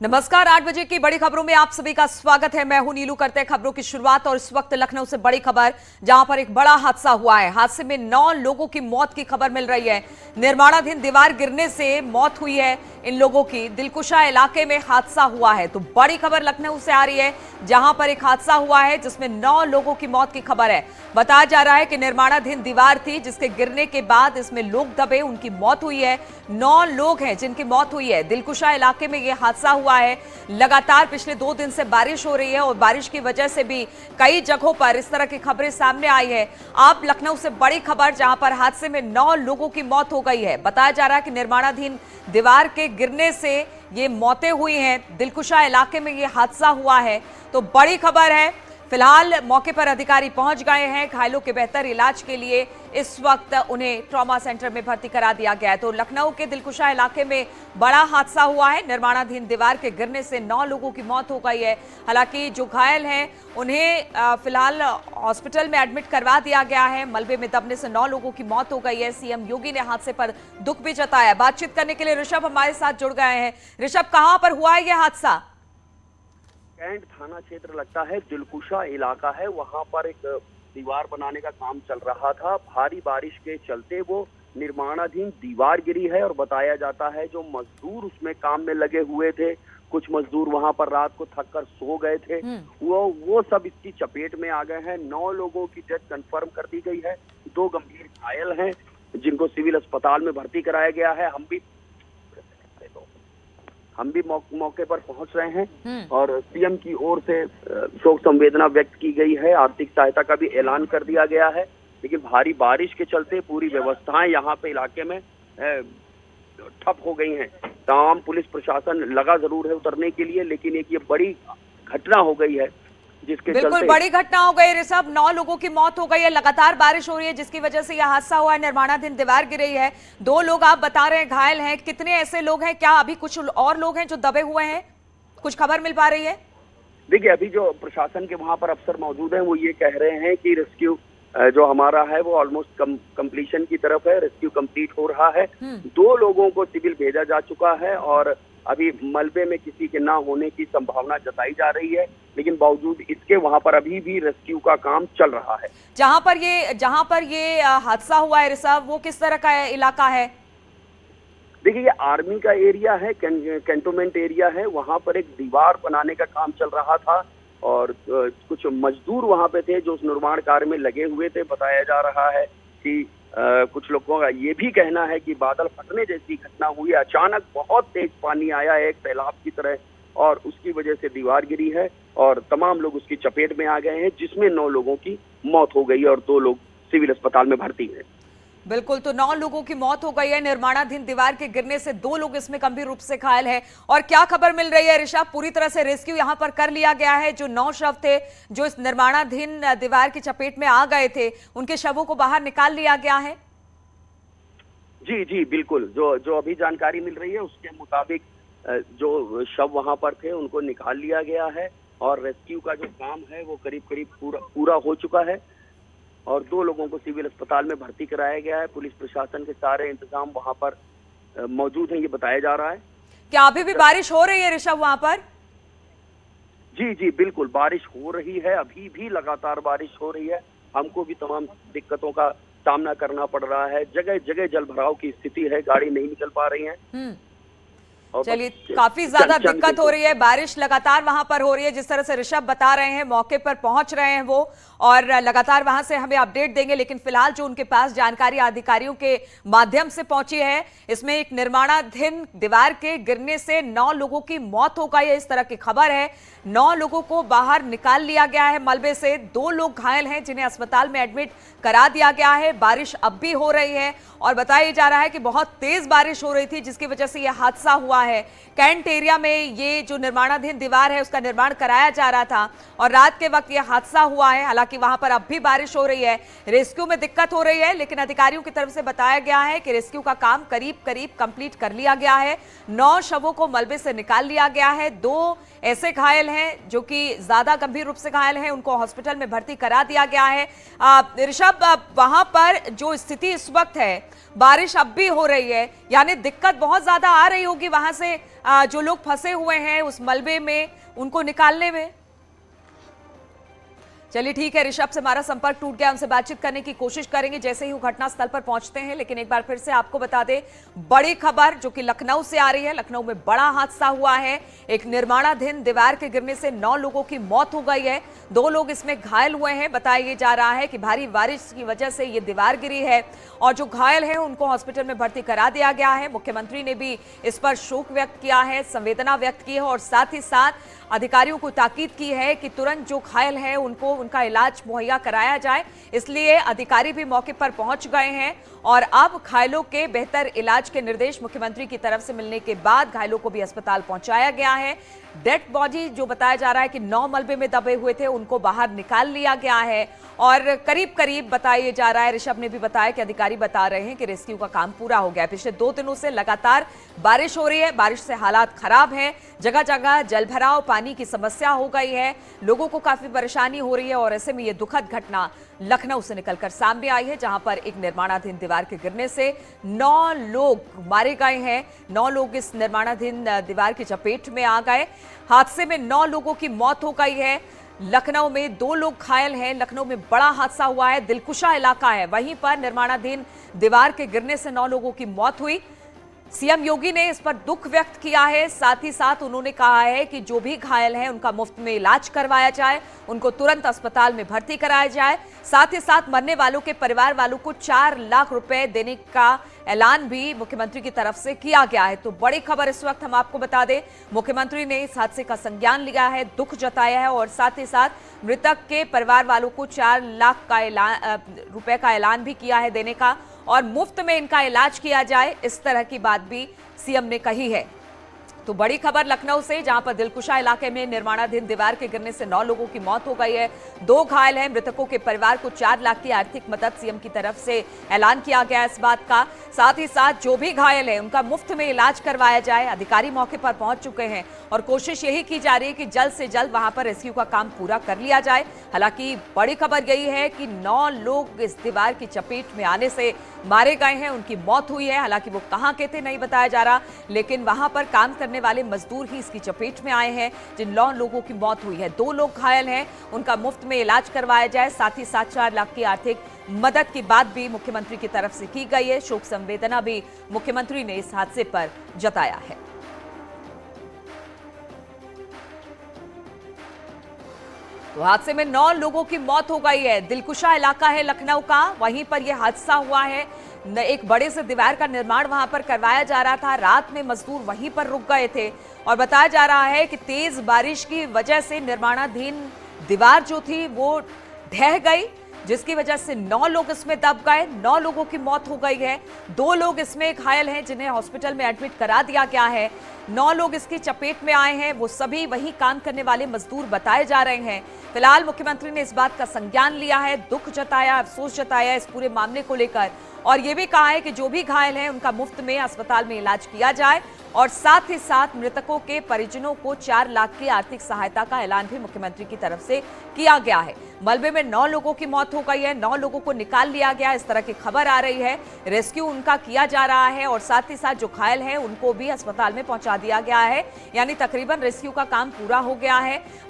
नमस्कार, 8 बजे की बड़ी खबरों में आप सभी का स्वागत है। मैं हूं नीलू। करते हैं खबरों की शुरुआत और इस वक्त लखनऊ से बड़ी खबर, जहां पर एक बड़ा हादसा हुआ है। हादसे में 9 लोगों की मौत की खबर मिल रही है। निर्माणाधीन दीवार गिरने से मौत हुई है इन लोगों की। दिलकुशा इलाके में हादसा हुआ है। तो बड़ी खबर लखनऊ से आ रही है, जहां पर एक हादसा हुआ है जिसमें 9 लोगों की मौत की खबर है। बताया जा रहा है कि निर्माणाधीन दीवार थी जिसके गिरने के बाद इसमें लोग दबे, उनकी मौत हुई है। 9 लोग हैं जिनकी मौत हुई है। दिलकुशा इलाके में यह हादसा हुआ है। लगातार पिछले 2 दिन से बारिश हो रही है और बारिश की वजह से भी कई जगहों पर इस तरह की खबरें सामने आई है। आप लखनऊ से बड़ी खबर, जहां पर हादसे में 9 लोगों की मौत हो गई है। बताया जा रहा है कि निर्माणाधीन दीवार के गिरने से ये मौतें हुई हैं। दिलकुशा इलाके में ये हादसा हुआ है। तो बड़ी खबर है। फिलहाल मौके पर अधिकारी पहुंच गए हैं। घायलों के बेहतर इलाज के लिए इस वक्त उन्हें ट्रॉमा सेंटर में भर्ती करा दिया गया है। तो लखनऊ के दिलकुशा इलाके में बड़ा हादसा हुआ है। निर्माणाधीन दीवार के गिरने से 9 लोगों की मौत हो गई है। हालांकि जो घायल हैं उन्हें फिलहाल हॉस्पिटल में एडमिट करवा दिया गया है। मलबे में दबने से 9 लोगों की मौत हो गई है। सीएम योगी ने हादसे पर दुख भी जताया। बातचीत करने के लिए ऋषभ हमारे साथ जुड़ गए हैं। ऋषभ, कहां पर हुआ है यह हादसा? कैंट थाना क्षेत्र लगता है, दिलकुशा इलाका है। वहां पर एक दीवार बनाने का काम चल रहा था। भारी बारिश के चलते वो निर्माणाधीन दीवार गिरी है और बताया जाता है जो मजदूर उसमें काम में लगे हुए थे, कुछ मजदूर वहां पर रात को थक कर सो गए थे, वो सब इसकी चपेट में आ गए हैं। 9 लोगों की डेथ कंफर्म कर दी गई है। 2 गंभीर घायल हैं जिनको सिविल अस्पताल में भर्ती कराया गया है। हम भी मौके पर पहुंच रहे हैं और सीएम की ओर से शोक संवेदना व्यक्त की गई है। आर्थिक सहायता का भी ऐलान कर दिया गया है। लेकिन भारी बारिश के चलते पूरी व्यवस्थाएं यहाँ पे इलाके में ठप हो गई हैं। तमाम पुलिस प्रशासन लगा जरूर है उतरने के लिए, लेकिन एक ये बड़ी घटना हो गई है जिसके बिल्कुल बड़ी घटना हो गई ऋषभ। 9 लोगों की मौत हो गई है। लगातार बारिश हो रही है जिसकी वजह से यह हादसा हुआ है। निर्माणाधीन दीवार गिरी है। 2 लोग आप बता रहे हैं घायल हैं। कितने ऐसे लोग हैं? क्या अभी कुछ और लोग हैं जो दबे हुए हैं? कुछ खबर मिल पा रही है? देखिए, अभी जो प्रशासन के वहां पर अफसर मौजूद हैं वो ये कह रहे हैं कि रेस्क्यू जो हमारा है वो ऑलमोस्ट कंप्लीशन की तरफ है। रेस्क्यू कंप्लीट हो रहा है। 2 लोगों को सिविल भेजा जा चुका है और अभी मलबे में किसी के ना होने की संभावना जताई जा रही है। लेकिन बावजूद इसके वहां पर अभी भी रेस्क्यू का काम चल रहा है। जहां पर ये हादसा हुआ है ऋषभ, वो किस तरह का इलाका है? देखिए, ये आर्मी का एरिया है, कैंटोनमेंट एरिया है। वहां पर एक दीवार बनाने का काम चल रहा था और कुछ मजदूर वहां पे थे जो उस निर्माण कार्य में लगे हुए थे। बताया जा रहा है कि कुछ लोगों का ये भी कहना है कि बादल फटने जैसी घटना हुई। अचानक बहुत तेज पानी आया है एक सैलाब की तरह और उसकी वजह से दीवार गिरी है और तमाम लोग उसकी चपेट में आ गए हैं, जिसमें 9 लोगों की मौत हो गई और 2 लोग सिविल अस्पताल में भर्ती हैं। बिल्कुल, तो 9 लोगों की मौत हो गई है। निर्माणाधीन दीवार के गिरने से 2 लोग इसमें गंभीर रूप से घायल हैं। और क्या खबर मिल रही है ऋषभ? पूरी तरह से रेस्क्यू यहां पर कर लिया गया है। जो 9 शव थे जो इस निर्माणाधीन दीवार की चपेट में आ गए थे, उनके शवों को बाहर निकाल लिया गया है। जी बिल्कुल, जो अभी जानकारी मिल रही है उसके मुताबिक जो शव वहां पर थे उनको निकाल लिया गया है और रेस्क्यू का जो काम है वो करीब पूरा हो चुका है और 2 लोगों को सिविल अस्पताल में भर्ती कराया गया है। पुलिस प्रशासन के सारे इंतजाम वहां पर मौजूद हैं, ये बताया जा रहा है। क्या अभी भी बारिश हो रही है ऋषभ वहां पर? जी बिल्कुल, बारिश हो रही है। अभी भी लगातार बारिश हो रही है। हमको भी तमाम दिक्कतों का सामना करना पड़ रहा है। जगह जगह जल भराव की स्थिति है, गाड़ी नहीं निकल पा रही है। चलिए, काफी ज्यादा दिक्कत हो रही है। बारिश लगातार वहां पर हो रही है, जिस तरह से ऋषभ बता रहे हैं। मौके पर पहुंच रहे हैं वो और लगातार वहां से हमें अपडेट देंगे। लेकिन फिलहाल जो उनके पास जानकारी अधिकारियों के माध्यम से पहुंची है, इसमें एक निर्माणाधीन दीवार के गिरने से 9 लोगों की मौत हो गई है, इस तरह की खबर है। 9 लोगों को बाहर निकाल लिया गया है मलबे से। 2 लोग घायल हैं जिन्हें अस्पताल में एडमिट करा दिया गया है। बारिश अब भी हो रही है और बताया जा रहा है कि बहुत तेज बारिश हो रही थी जिसकी वजह से यह हादसा हुआ है। कैंट एरिया में ये जो निर्माणाधीन दीवार है उसका निर्माण कराया जा रहा था और रात के वक्त यह हादसा हुआ है। हालांकि हालांकि वहां पर अब भी बारिश हो रही है, रेस्क्यू में दिक्कत हो रही है, लेकिन अधिकारियों की तरफ से बताया गया है कि रेस्क्यू का काम करीब करीब कंप्लीट कर लिया गया है। 9 शवों को मलबे से निकाल लिया गया है। 2 ऐसे घायल हैं जो कि ज्यादा गंभीर रूप से घायल हैं, उनको हॉस्पिटल में भर्ती करा दिया गया है। ऋषभ, वहां पर जो स्थिति इस वक्त है, बारिश अब भी हो रही है, यानी दिक्कत बहुत ज्यादा आ रही होगी वहां से जो लोग फंसे हुए हैं उस मलबे में, उनको निकालने में। चलिए ठीक है, ऋषभ से हमारा संपर्क टूट गया, हमसे बातचीत करने की कोशिश करेंगे जैसे ही वो घटनास्थल पर पहुंचते हैं। लेकिन एक बार फिर से आपको बता दें, बड़ी खबर जो कि लखनऊ से आ रही है। लखनऊ में बड़ा हादसा हुआ है। एक निर्माणाधीन दीवार के गिरने से 9 लोगों की मौत हो गई है, 2 लोग इसमें घायल हुए हैं। बताया जा रहा है कि भारी बारिश की वजह से ये दीवार गिरी है और जो घायल हैं उनको हॉस्पिटल में भर्ती करा दिया गया है। मुख्यमंत्री ने भी इस पर शोक व्यक्त किया है, संवेदना व्यक्त की है और साथ ही साथ अधिकारियों को ताकीद की है कि तुरंत जो घायल हैं उनको उनका इलाज मुहैया कराया जाए। इसलिए अधिकारी भी मौके पर पहुंच गए हैं और अब घायलों के बेहतर इलाज के निर्देश मुख्यमंत्री की तरफ से मिलने के बाद घायलों को भी अस्पताल पहुंचाया गया है। डेड बॉडी जो बताया जा रहा है कि 9 मलबे में दबे हुए थे, उनको बाहर निकाल लिया गया है और करीब करीब बताया जा रहा है, ऋषभ ने भी बताया कि अधिकारी बता रहे हैं कि रेस्क्यू का काम पूरा हो गया है। पिछले 2 दिनों से लगातार बारिश हो रही है, बारिश से हालात खराब है, जगह जगह जलभराव, पानी की समस्या हो गई है, लोगों को काफी परेशानी हो रही है और ऐसे में ये दुखद घटना लखनऊ से निकलकर सामने आई है, जहां पर एक निर्माणाधीन दीवार के गिरने से 9 लोग मारे गए हैं। 9 लोग इस निर्माणाधीन दीवार की चपेट में आ गए। हादसे में 9 लोगों की मौत हो गई है। लखनऊ में 2 लोग घायल हैं। लखनऊ में बड़ा हादसा हुआ है, दिलकुशा इलाका है, वहीं पर निर्माणाधीन दीवार के गिरने से 9 लोगों की मौत हुई। सीएम योगी ने इस पर दुख व्यक्त किया है, साथ ही साथ उन्होंने कहा है कि जो भी घायल हैं उनका मुफ्त में इलाज करवाया जाए, उनको तुरंत अस्पताल में भर्ती कराया जाए। साथ ही साथ मरने वालों के परिवार वालों को 4 लाख रुपए देने का ऐलान भी मुख्यमंत्री की तरफ से किया गया है। तो बड़ी खबर इस वक्त हम आपको बता दें, मुख्यमंत्री ने इस हादसे का संज्ञान लिया है, दुख जताया है और साथ ही साथ मृतक के परिवार वालों को 4 लाख का रुपए का ऐलान भी किया है देने का और मुफ्त में इनका इलाज किया जाए, इस तरह की बात भी सीएम ने कही है। तो बड़ी खबर लखनऊ से, जहां पर दिलकुशा इलाके में निर्माणाधीन दीवार के गिरने से 9 लोगों की मौत हो गई है, 2 घायल हैं। मृतकों के परिवार को 4 लाख की आर्थिक मदद सीएम की तरफ से ऐलान किया गया इस बात का। साथ ही साथ जो भी घायल है उनका मुफ्त में इलाज करवाया जाए। अधिकारी मौके पर पहुंच चुके हैं और कोशिश यही की जा रही है कि जल्द से जल्द वहां पर रेस्क्यू का काम पूरा कर लिया जाए। हालांकि बड़ी खबर यही है कि 9 लोग इस दीवार की चपेट में आने से मारे गए हैं, उनकी मौत हुई है। हालांकि वो कहां के थे नहीं बताया जा रहा, लेकिन वहां पर काम करने वाले मजदूर ही इसकी चपेट में आए हैं, जिन 9 लोगों की मौत हुई है। 2 लोग घायल हैं, उनका मुफ्त में इलाज करवाया जाए। साथ ही साथ 4 लाख की आर्थिक मदद की बात भी मुख्यमंत्री की तरफ से की गई है। शोक संवेदना भी मुख्यमंत्री ने इस हादसे पर जताया है। तो हादसे में 9 लोगों की मौत हो गई है। दिलकुशा इलाका है लखनऊ का, वहीं पर यह हादसा हुआ है। एक बड़े से दीवार का निर्माण वहां पर करवाया जा रहा था, रात में मजदूर वहीं पर रुक गए थे और बताया जा रहा है कि तेज बारिश की वजह से निर्माणाधीन दीवार जो थी वो ढह गई, जिसकी वजह से 9 लोग इसमें दब गए। 9 लोगों की मौत हो गई है, 2 लोग इसमें घायल हैं जिन्हें हॉस्पिटल में एडमिट करा दिया गया है। 9 लोग इसकी चपेट में आए हैं, वो सभी वहीं काम करने वाले मजदूर बताए जा रहे हैं। फिलहाल मुख्यमंत्री ने इस बात का संज्ञान लिया है, दुख जताया, अफसोस जताया इस पूरे मामले को लेकर और ये भी कहा है कि जो भी घायल हैं उनका मुफ्त में अस्पताल में इलाज किया जाए और साथ ही साथ मृतकों के परिजनों को 4 लाख की आर्थिक सहायता का ऐलान भी मुख्यमंत्री की तरफ से किया गया है। मलबे में 9 लोगों की मौत हो गई है, 9 लोगों को निकाल लिया गया, इस तरह की खबर आ रही है। रेस्क्यू उनका किया जा रहा है और साथ ही साथ जो घायल हैं उनको भी अस्पताल में पहुंचा दिया गया है, यानी तकरीबन रेस्क्यू का काम पूरा हो गया है।